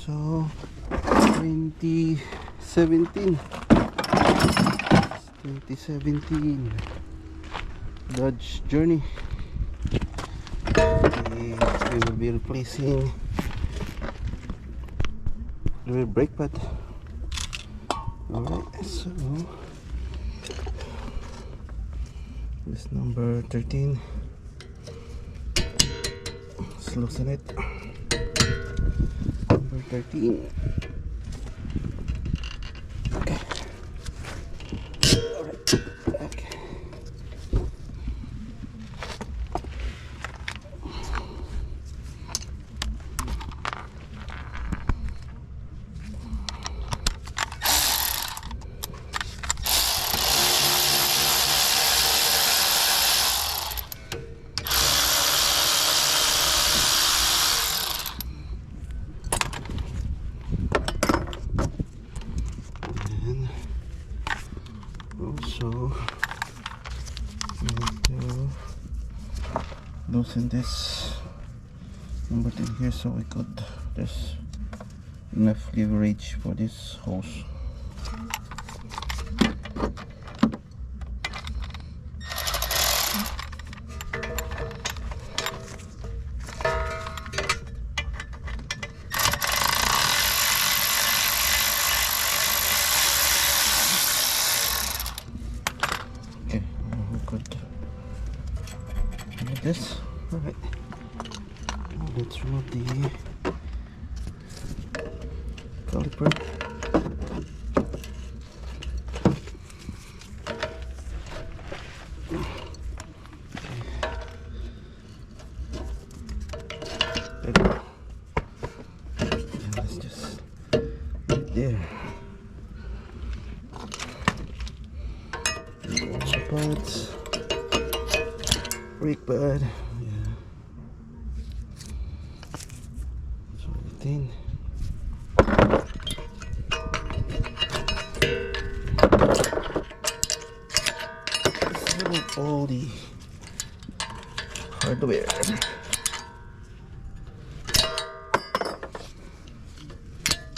So 2017 Dodge Journey. Okay, we will be replacing the rear brake pad. Alright, so this number 13, let's loosen it. Number 13. Okay. Alright. Okay. Also need to loosen this number 10 here so we could, there's enough leverage for this hose. Okay, we could do this. Alright, let's remove the caliper. There we go. And let's just put it there. Also pads, brake pad, yeah. So everything. So all the hardware.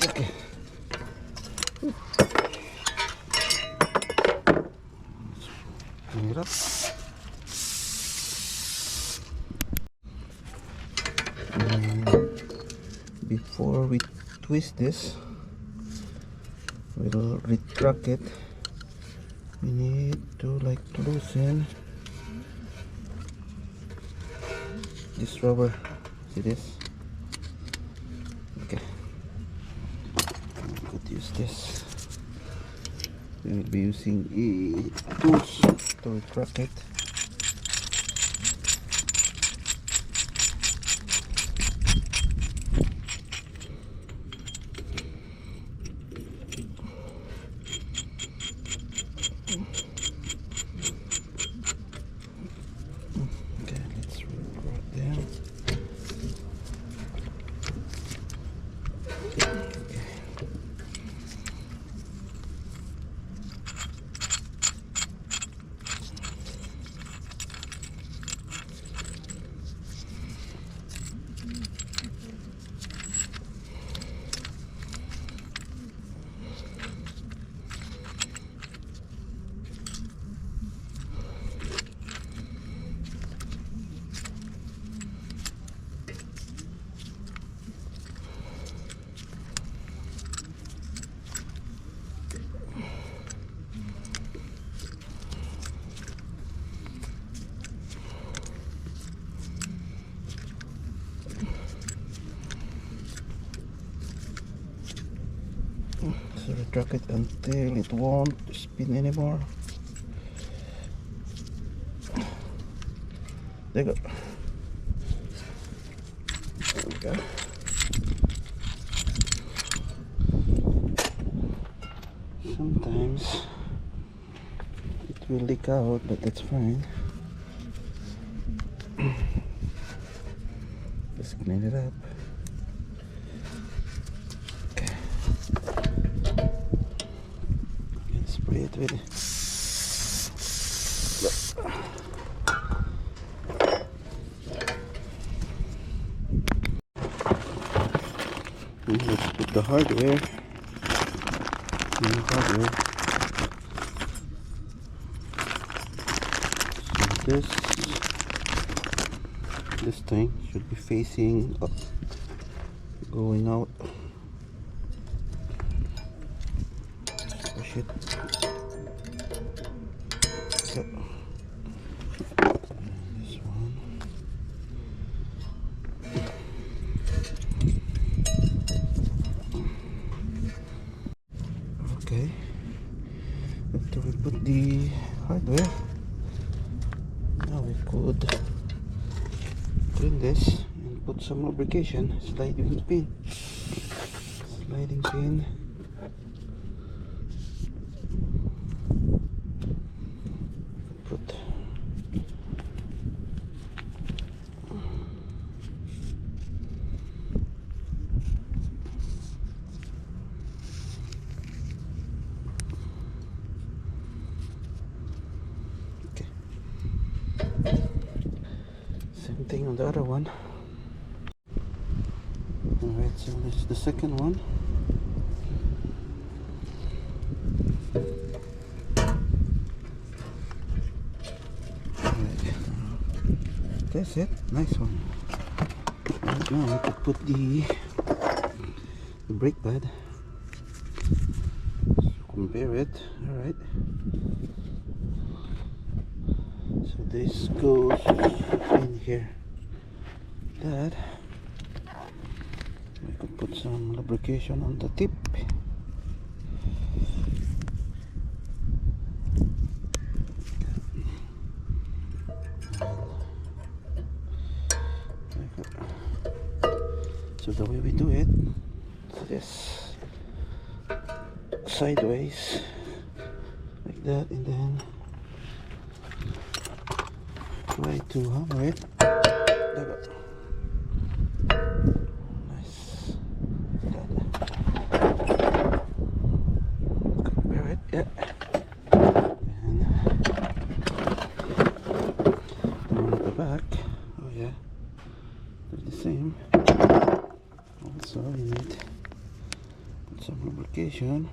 Okay. Bring it up. Before we twist this, we'll retract it. We need to loosen this rubber. See this? Okay. We could use this. We will be using tools to retract it. Okay, let's retract them. So retract it until it won't spin anymore. There you go. There we go. Sometimes it will leak out, but that's fine. Just clean it up. Okay. Spray it with it. And let's put the hardware. So this thing should be facing up, going out. Push it. Okay. This one. Okay. After we put the hardware, now we could clean this and put some lubrication. Sliding pin. Put. Okay. Same thing on the other one. Alright, so this is the second one. That's it. Nice one. Right, now we could put the brake pad. So compare it. Alright. So this goes in here. That we could put some lubrication on the tip. So the way we do it is this, sideways like that, and then try to hammer it. There we go. Nice. Compare it, yeah. And the one at the back, oh yeah, they're the same. Also, you need to put some lubrication.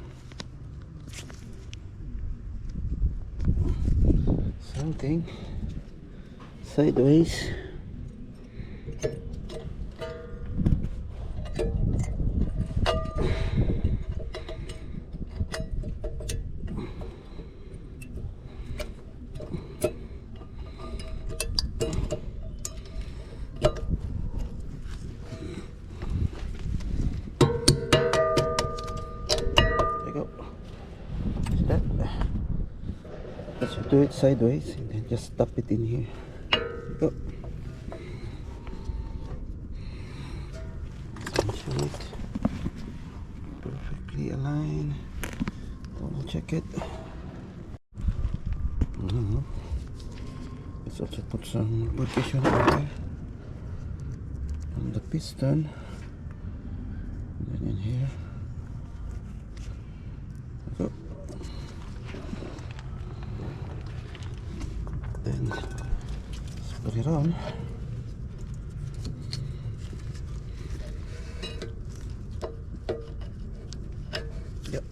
Same thing, sideways. Let's do it sideways and then just tap it in here. Go. Ensure it perfectly aligned. Double check it. Let's also put some lubrication on the piston, and then in here. Go. Then let's put it on. Yep.